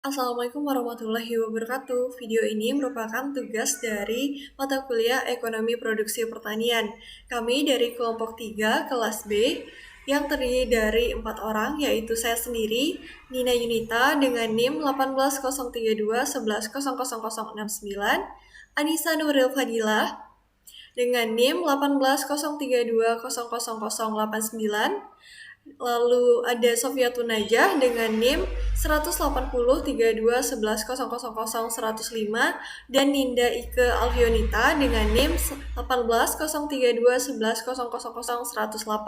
Assalamualaikum warahmatullahi wabarakatuh. Video ini merupakan tugas dari mata kuliah Ekonomi Produksi Pertanian. Kami dari kelompok 3 kelas B yang terdiri dari 4 orang, yaitu saya sendiri, Nina Yunita dengan NIM 1803211000069, Anissa Nuril Fadilah dengan NIM 18032000089, lalu ada Sofia Tunajah dengan NIM 1803211000105 dan Ninda Ike Alfionita dengan NIM 1803211000108.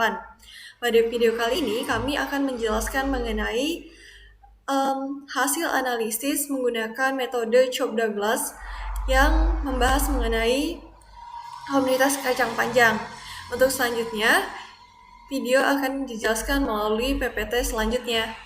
Pada video kali ini kami akan menjelaskan mengenai hasil analisis menggunakan metode Cobb-Douglas yang membahas mengenai komunitas kacang panjang. Untuk selanjutnya, video akan dijelaskan melalui PPT selanjutnya.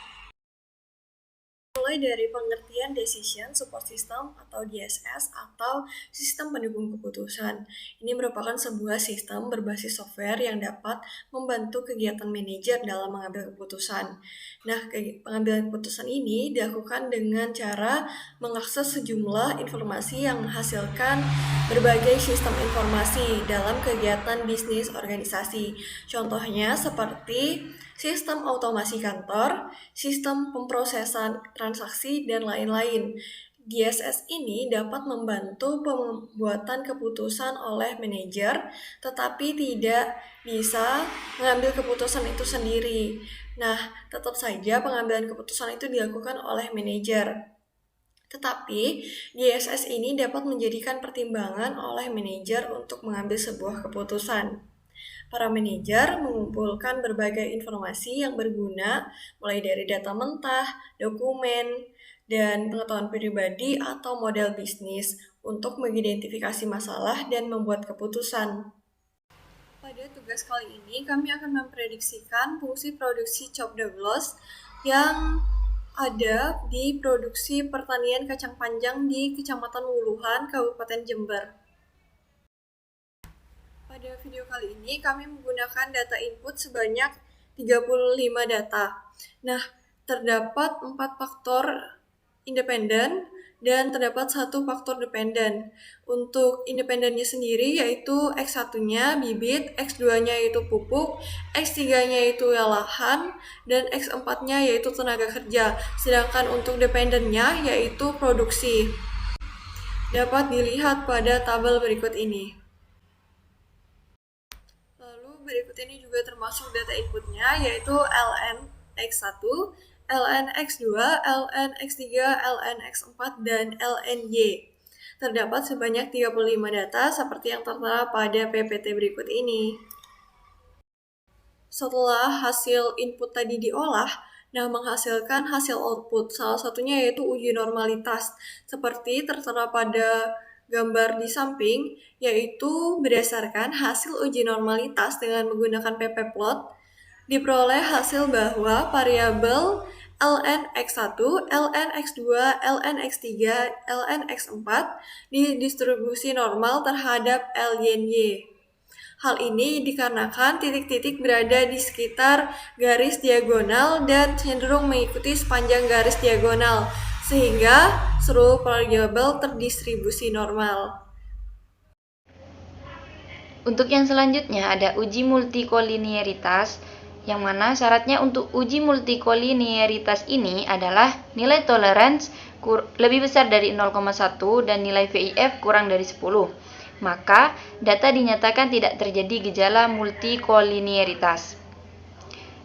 Mulai dari pengertian Decision Support System atau DSS atau sistem pendukung keputusan. Ini merupakan sebuah sistem berbasis software yang dapat membantu kegiatan manajer dalam mengambil keputusan. Nah, pengambilan keputusan ini dilakukan dengan cara mengakses sejumlah informasi yang menghasilkan berbagai sistem informasi dalam kegiatan bisnis organisasi. Contohnya seperti sistem otomasi kantor, sistem pemrosesan transaksi, dan lain-lain. DSS ini dapat membantu pembuatan keputusan oleh manajer, tetapi tidak bisa mengambil keputusan itu sendiri. Nah, tetap saja pengambilan keputusan itu dilakukan oleh manajer. Tetapi, DSS ini dapat menjadikan pertimbangan oleh manajer untuk mengambil sebuah keputusan. Para manajer mengumpulkan berbagai informasi yang berguna, mulai dari data mentah, dokumen, dan pengetahuan pribadi atau model bisnis untuk mengidentifikasi masalah dan membuat keputusan. Pada tugas kali ini, kami akan memprediksikan fungsi produksi Cobb-Douglas yang ada di produksi pertanian kacang panjang di Kecamatan Wuluhan, Kabupaten Jember. Pada video kali ini, kami menggunakan data input sebanyak 35 data. Nah, terdapat 4 faktor independen dan terdapat 1 faktor dependen. Untuk independennya sendiri yaitu X1-nya bibit, X2-nya yaitu pupuk, X3-nya yaitu lahan, dan X4-nya yaitu tenaga kerja. Sedangkan untuk dependennya yaitu produksi. Dapat dilihat pada tabel berikut ini. Berikut ini juga termasuk data inputnya, yaitu ln x1, ln x2, ln x3, ln x4, dan lny. Terdapat sebanyak 35 data seperti yang tertera pada PPT berikut ini. Setelah hasil input tadi diolah, menghasilkan hasil output. Salah satunya yaitu uji normalitas, seperti tertera pada gambar di samping, yaitu berdasarkan hasil uji normalitas dengan menggunakan ppplot, diperoleh hasil bahwa variabel ln x1, ln x2, ln x3, ln x4 didistribusi normal terhadap lny. Hal ini dikarenakan titik-titik berada di sekitar garis diagonal dan cenderung mengikuti sepanjang garis diagonal, sehingga seluruh variabel terdistribusi normal. Untuk yang selanjutnya ada uji multikolinearitas, yang mana syaratnya untuk uji multikolinearitas ini adalah nilai tolerance lebih besar dari 0,1 dan nilai VIF kurang dari 10. Maka data dinyatakan tidak terjadi gejala multikolinearitas.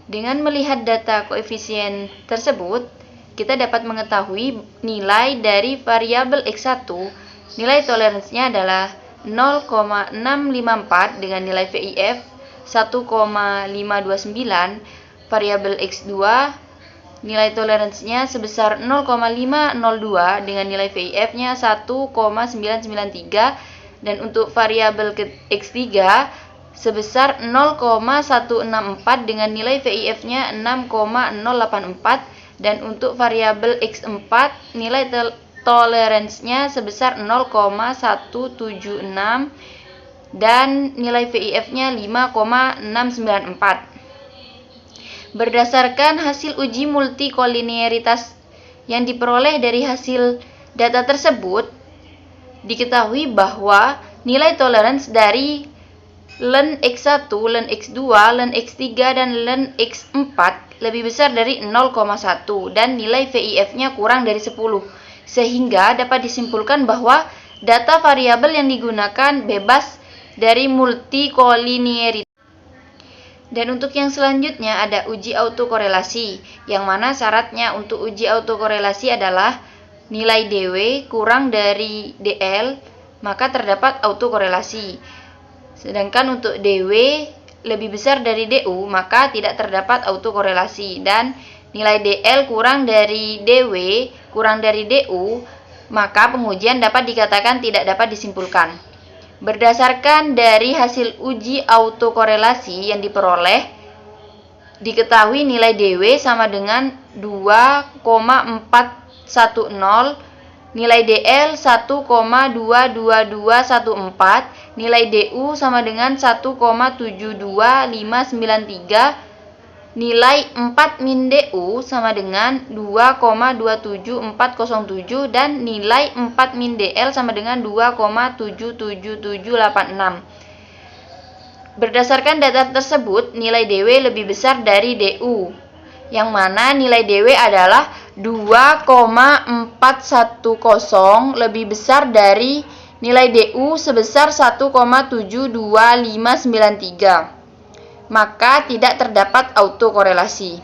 Dengan melihat data koefisien tersebut, kita dapat mengetahui nilai dari variabel X1, nilai toleransinya adalah 0,654 dengan nilai VIF 1,529, variabel X2 nilai toleransinya sebesar 0,502 dengan nilai VIF-nya 1,993, dan untuk variabel X3 sebesar 0,164 dengan nilai VIF-nya 6,084, dan untuk variabel X4 nilai toleransinya sebesar 0,176 dan nilai VIF-nya 5,694. Berdasarkan hasil uji multikolinearitas Yang diperoleh dari hasil data tersebut, diketahui bahwa nilai toleransi dari ln X1, ln X2, ln X3, dan ln X4 lebih besar dari 0,1 dan nilai VIF-nya kurang dari 10, sehingga dapat disimpulkan bahwa data variabel yang digunakan bebas dari multikolinearitas. Dan untuk yang selanjutnya ada uji autokorelasi, yang mana syaratnya untuk uji autokorelasi adalah nilai DW kurang dari DL, maka terdapat autokorelasi. Sedangkan untuk DW lebih besar dari DU, maka tidak terdapat autokorelasi. Dan nilai DL kurang dari DW kurang dari DU, maka pengujian dapat dikatakan tidak dapat disimpulkan. Berdasarkan dari hasil uji autokorelasi yang diperoleh, diketahui nilai DW sama dengan 2,410, nilai DL 1,22214, nilai DU sama dengan 1,72593, nilai 4 min DU sama dengan 2,27407, dan nilai 4 min DL sama dengan 2,77786. Berdasarkan data tersebut, nilai DW lebih besar dari DU, yang mana nilai DW adalah 2,410 lebih besar dari nilai DU sebesar 1,72593. Maka tidak terdapat autokorelasi.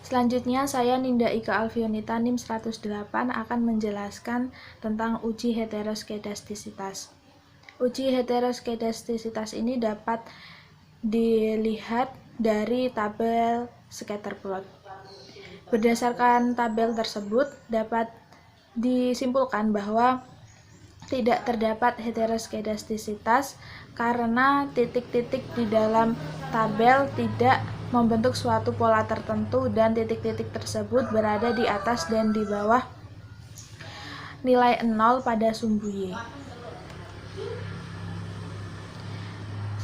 Selanjutnya saya Ninda Ika Alfionita NIM 108 akan menjelaskan tentang uji heteroskedastisitas. Uji heteroskedastisitas ini dapat dilihat dari tabel scatter plot. Berdasarkan tabel tersebut dapat disimpulkan bahwa tidak terdapat heteroskedastisitas karena titik-titik di dalam tabel tidak membentuk suatu pola tertentu dan titik-titik tersebut berada di atas dan di bawah nilai 0 pada sumbu Y.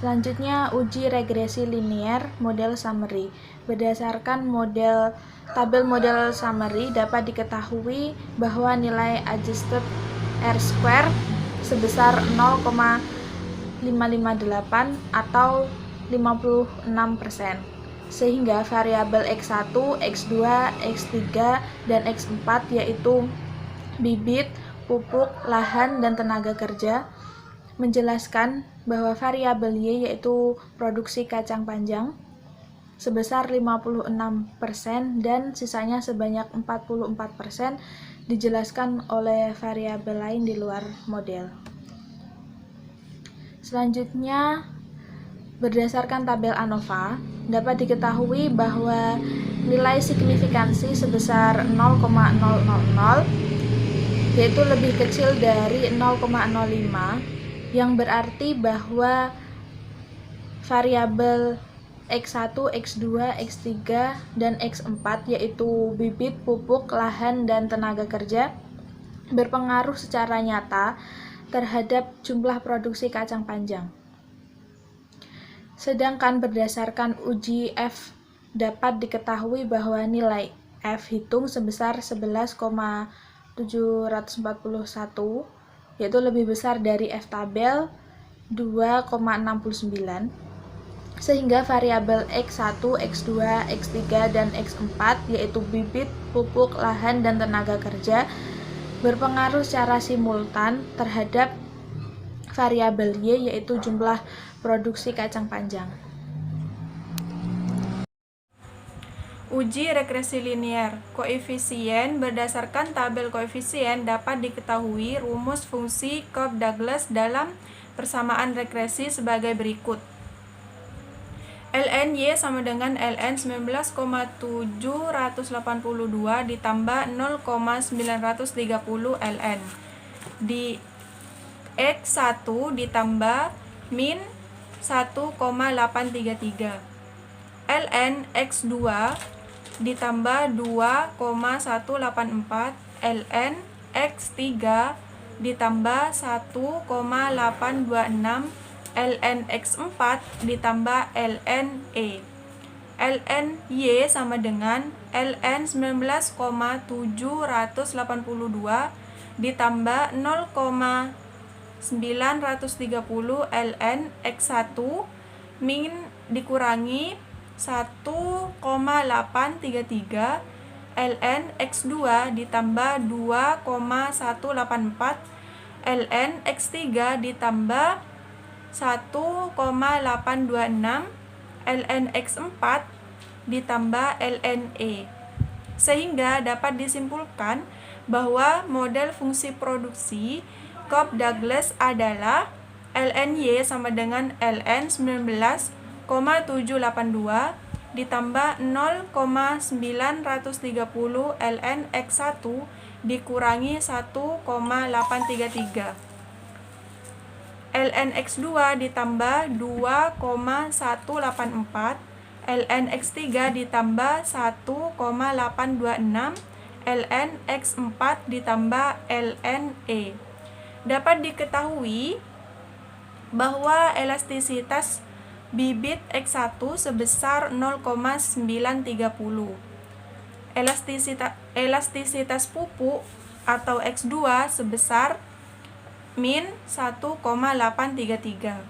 Selanjutnya uji regresi linear model summary. Berdasarkan tabel model summary dapat diketahui bahwa nilai adjusted R-square sebesar 0,558 atau 56%, sehingga variabel X1, X2, X3, dan X4 yaitu bibit, pupuk, lahan, dan tenaga kerja, menjelaskan bahwa variabel Y yaitu produksi kacang panjang sebesar 56% dan sisanya sebanyak 44% dijelaskan oleh variabel lain di luar model. Selanjutnya, berdasarkan tabel ANOVA, dapat diketahui bahwa nilai signifikansi sebesar 0,000 yaitu lebih kecil dari 0,05, yang berarti bahwa variabel X1, X2, X3, dan X4 yaitu bibit, pupuk, lahan, dan tenaga kerja berpengaruh secara nyata terhadap jumlah produksi kacang panjang. Sedangkan berdasarkan uji F dapat diketahui bahwa nilai F hitung sebesar 11,741 yaitu lebih besar dari F tabel 2,69, sehingga variabel X1, X2, X3, dan X4 yaitu bibit, pupuk, lahan, dan tenaga kerja berpengaruh secara simultan terhadap variabel Y yaitu jumlah produksi kacang panjang. Uji regresi linear koefisien. Berdasarkan tabel koefisien dapat diketahui rumus fungsi Cobb-Douglas dalam persamaan regresi sebagai berikut. ln Y sama dengan ln 19,782 ditambah 0,930 ln di X1 ditambah min 1,833 ln X2 ditambah 2,184 ln X3 ditambah 1,826 ln X4 ditambah ln E. ln Y sama dengan ln 19,782 ditambah 0,930 ln X1 min dikurangi 1,833 ln X2 ditambah 2,184 ln X3 ditambah 1,826 ln X4 ditambah ln E. Sehingga dapat disimpulkan bahwa model fungsi produksi Cobb-Douglas adalah ln Y sama dengan ln 19,782 ditambah 0,930 ln X1 dikurangi 1,833 ln X2 ditambah 2,184 ln X3 ditambah 1,826 ln X4 ditambah ln E. Dapat diketahui bahwa elastisitas bibit X1 sebesar 0,930. Elastisitas pupuk atau X2 sebesar min 1,833.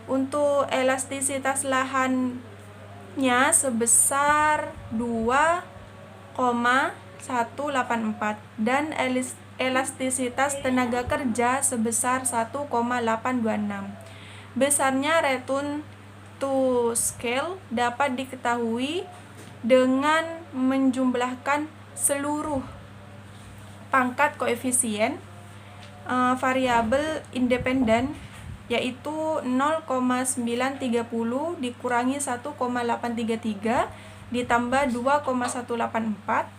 Untuk elastisitas lahannya sebesar 2,184 dan elastisitas tenaga kerja sebesar 1,826. Besarnya return to scale dapat diketahui dengan menjumlahkan seluruh pangkat koefisien variabel independen, yaitu 0,930 dikurangi 1,833 ditambah 2,184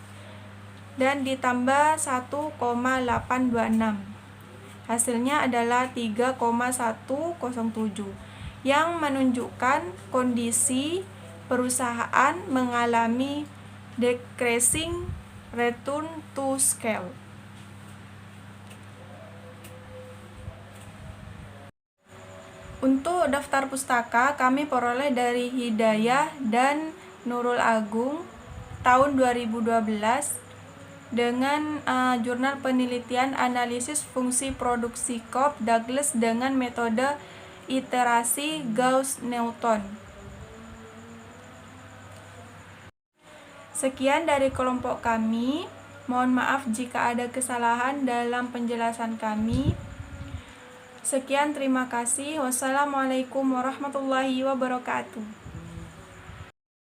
dan ditambah 1,826. Hasilnya adalah 3,107 yang menunjukkan kondisi perusahaan mengalami decreasing return to scale. Untuk daftar pustaka kami peroleh dari Hidayah dan Nurul Agung tahun 2012 dengan jurnal penelitian analisis fungsi produksi Cobb-Douglas dengan metode iterasi Gauss-Newton. Sekian dari kelompok kami. Mohon maaf jika ada kesalahan dalam penjelasan kami. Sekian, terima kasih. Wassalamualaikum warahmatullahi wabarakatuh.